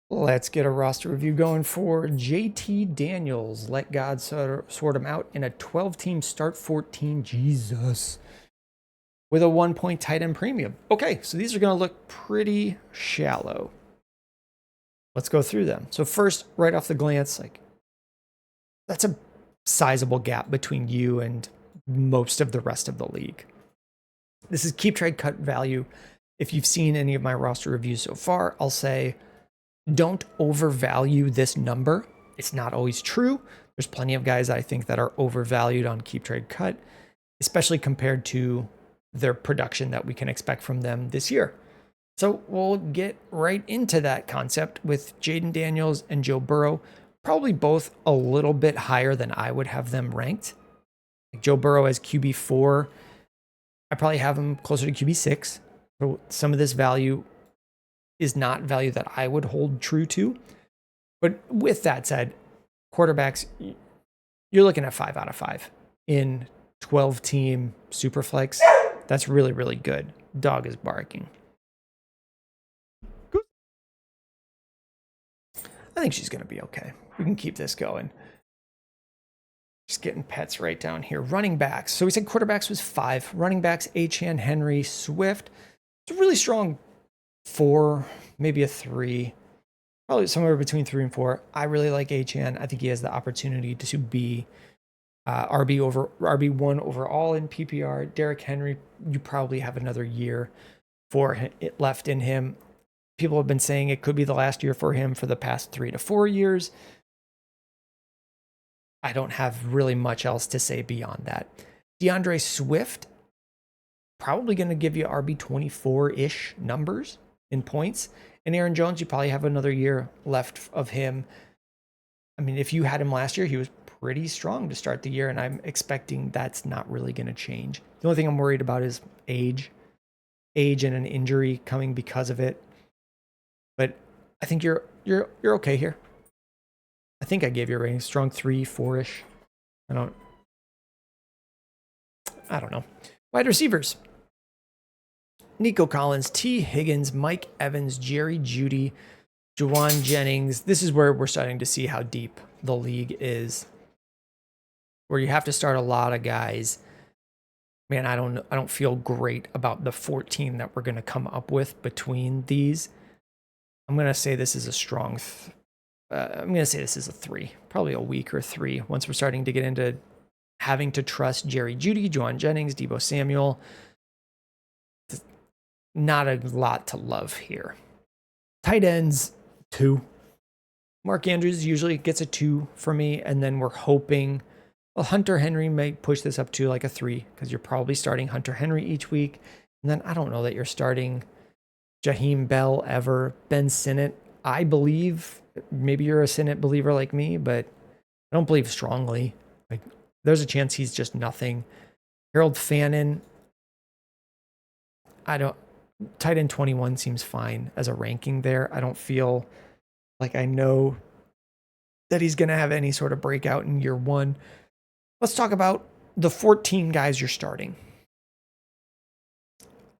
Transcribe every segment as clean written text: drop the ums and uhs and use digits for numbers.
Let's get a roster review going for JT Daniels. Let God sort him out in a 12-team start 14. Jesus. With a 1-point tight end premium. Okay, so these are going to look pretty shallow. Let's go through them. So first, right off the glance, like that's a sizable gap between you and most of the rest of the league. This is keep trade cut value. If you've seen any of my roster reviews so far, I'll say don't overvalue this number. It's not always true. There's plenty of guys I think that are overvalued on keep trade cut, especially compared to their production that we can expect from them this year. So we'll get right into that concept with Jayden Daniels and Joe Burrow, probably both a little bit higher than I would have them ranked. Like Joe Burrow as QB4, I probably have him closer to QB6. So some of this value is not value that I would hold true to. But with that said, quarterbacks, you're looking at 5 out of 5 in 12-team Superflex. That's really, really good. Dog is barking. I think she's going to be okay. We can keep this going. Just getting pets right down here. Running backs. So we said quarterbacks was 5. Running backs, Achane, Henry, Swift. It's a really strong 4, maybe a 3. Probably somewhere between 3 and 4. I really like Achane. I think he has the opportunity to be RB1 overall in PPR. Derrick Henry, you probably have another year for it left in him. People have been saying it could be the last year for him for the past 3 to 4 years. I don't have really much else to say beyond that. DeAndre Swift, probably going to give you RB24-ish numbers in points. And Aaron Jones, you probably have another year left of him. I mean, if you had him last year, he was pretty strong to start the year, and I'm expecting that's not really going to change. The only thing I'm worried about is age and an injury coming because of it. But I think you're okay here. I think I gave you a rating, strong 3, 4-ish. I don't know. Wide receivers. Nico Collins, T. Higgins, Mike Evans, Jerry Jeudy, Juwan Jennings. This is where we're starting to see how deep the league is, where you have to start a lot of guys. Man, I don't feel great about the 14 that we're going to come up with between these. I'm going to say this is a strong I'm going to say this is a 3, probably a weaker 3 once we're starting to get into having to trust Jerry Jeudy, Juwan Jennings, Deebo Samuel. Not a lot to love here. Tight ends, 2. Mark Andrews usually gets a 2 for me, and then we're hoping Hunter Henry may push this up to like a 3 because you're probably starting Hunter Henry each week. And then I don't know that you're starting Jaheim Bell ever. Ben Sinnott, I believe, maybe you're a Sinnott believer like me, but I don't believe strongly. Like, there's a chance he's just nothing. Harold Fannin, tight end 21 seems fine as a ranking there. I don't feel like I know that he's going to have any sort of breakout in year 1. Let's talk about the 14 guys you're starting.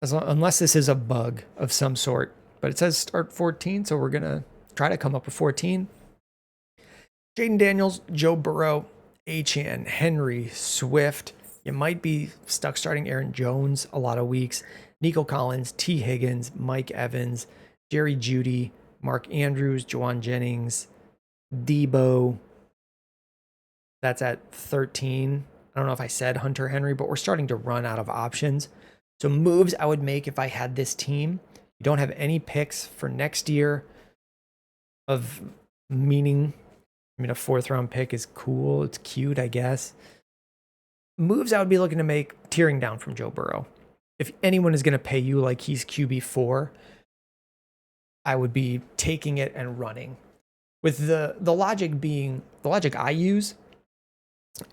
Unless this is a bug of some sort, but it says start 14, so we're going to try to come up with 14. Jayden Daniels, Joe Burrow, Achane, Henry, Swift. You might be stuck starting Aaron Jones a lot of weeks. Nico Collins, T. Higgins, Mike Evans, Jerry Jeudy, Mark Andrews, Juwan Jennings, Deebo. That's at 13. I don't know if I said Hunter Henry, but we're starting to run out of options. So moves I would make if I had this team. You don't have any picks for next year of meaning. I mean, a 4th-round pick is cool. It's cute, I guess. Moves I would be looking to make, tearing down from Joe Burrow. If anyone is going to pay you like he's QB4, I would be taking it and running. With the logic being, the logic I use,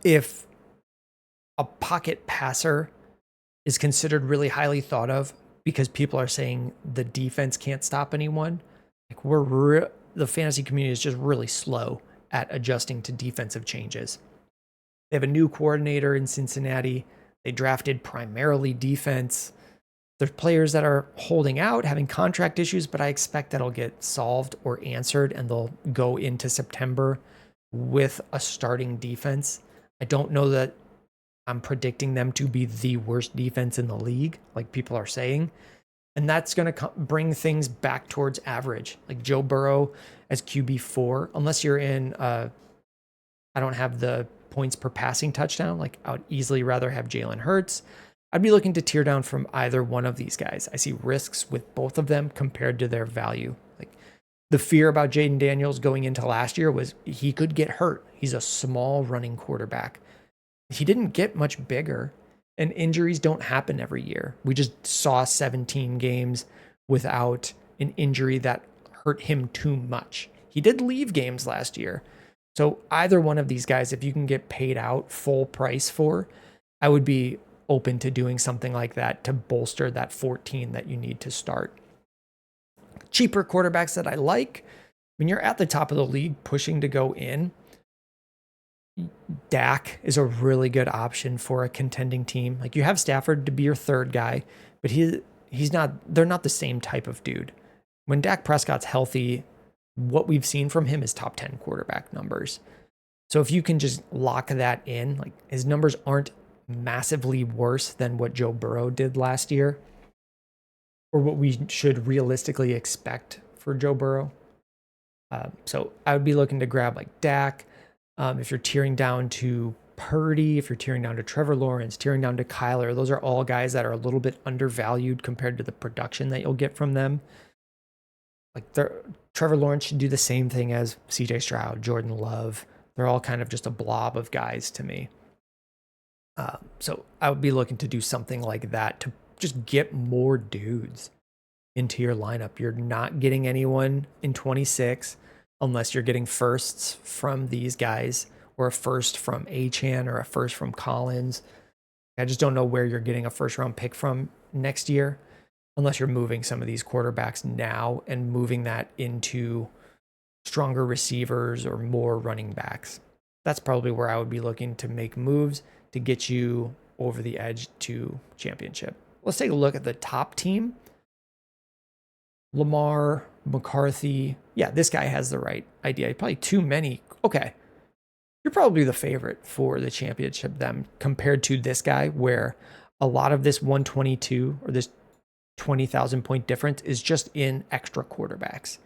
if a pocket passer is considered really highly thought of because people are saying the defense can't stop anyone, like the fantasy community is just really slow at adjusting to defensive changes. They have a new coordinator in Cincinnati. They drafted primarily defense. There's players that are holding out, having contract issues, but I expect that'll get solved or answered and they'll go into September with a starting defense. I don't know that I'm predicting them to be the worst defense in the league, like people are saying. And that's going to bring things back towards average. Like Joe Burrow as QB4, unless you're in, I don't have the points per passing touchdown. Like I would easily rather have Jalen Hurts. I'd be looking to tear down from either one of these guys. I see risks with both of them compared to their value. Like the fear about Jayden Daniels going into last year was he could get hurt. He's a small running quarterback. He didn't get much bigger, and injuries don't happen every year. We just saw 17 games without an injury that hurt him too much. He did leave games last year. So either one of these guys, if you can get paid out full price for, I would be open to doing something like that to bolster that 14 that you need to start. Cheaper quarterbacks that I like, when you're at the top of the league pushing to go in, Dak is a really good option for a contending team. Like you have Stafford to be your third guy, but they're not the same type of dude. When Dak Prescott's healthy, what we've seen from him is top 10 quarterback numbers. So if you can just lock that in, like his numbers aren't massively worse than what Joe Burrow did last year, or what we should realistically expect for Joe Burrow. So I would be looking to grab like Dak. If you're tearing down to Purdy, if you're tearing down to Trevor Lawrence, tearing down to Kyler, those are all guys that are a little bit undervalued compared to the production that you'll get from them. Like Trevor Lawrence should do the same thing as CJ Stroud, Jordan Love. They're all kind of just a blob of guys to me. So I would be looking to do something like that to just get more dudes into your lineup. You're not getting anyone in 26 unless you're getting firsts from these guys, or a first from Achane, or a first from Collins. I just don't know where you're getting a first round pick from next year, unless you're moving some of these quarterbacks now and moving that into stronger receivers or more running backs. That's probably where I would be looking to make moves to get you over the edge to championship. Let's take a look at the top team. Lamar, McCarthy. Yeah, this guy has the right idea. Probably too many. Okay. You're probably the favorite for the championship then, compared to this guy, where a lot of this 122 or this 20,000 point difference is just in extra quarterbacks.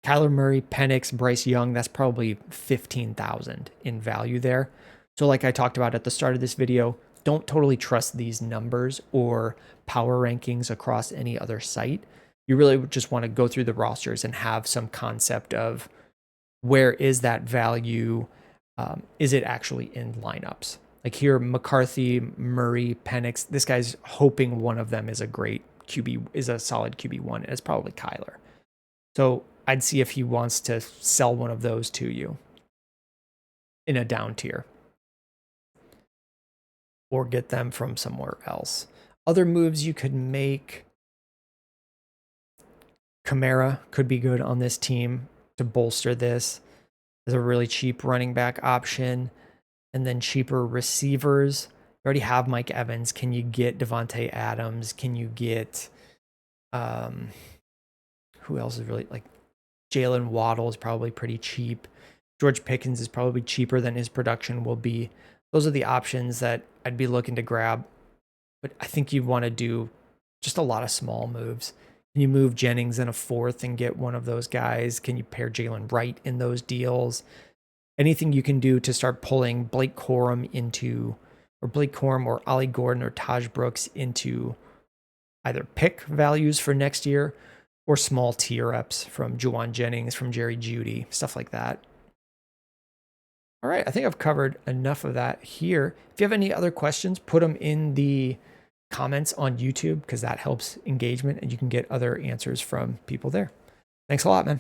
Kyler Murray, Penix, Bryce Young, that's probably 15,000 in value there. So like I talked about at the start of this video, don't totally trust these numbers or power rankings across any other site. You really just want to go through the rosters and have some concept of where is that value? Is it actually in lineups? Like here, McCarthy, Murray, Penix, this guy's hoping one of them is a great QB, is a solid QB1, and it's probably Kyler. So I'd see if he wants to sell one of those to you in a down tier, or get them from somewhere else. Other moves you could make. Kamara could be good on this team to bolster this. There's a really cheap running back option, and then cheaper receivers. You already have Mike Evans. Can you get Devontae Adams? Can you get who else is really like Jalen Waddle is probably pretty cheap. George Pickens is probably cheaper than his production will be. Those are the options that I'd be looking to grab. But I think you want to do just a lot of small moves. Can you move Jennings in a fourth and get one of those guys? Can you pair Jalen Wright in those deals? Anything you can do to start pulling Blake Corum or Ollie Gordon or Taj Brooks into either pick values for next year or small tier ups from Juwan Jennings, from Jerry Jeudy, stuff like that. All right, I think I've covered enough of that here. If you have any other questions, put them in the comments on YouTube, because that helps engagement and you can get other answers from people there. Thanks a lot, man.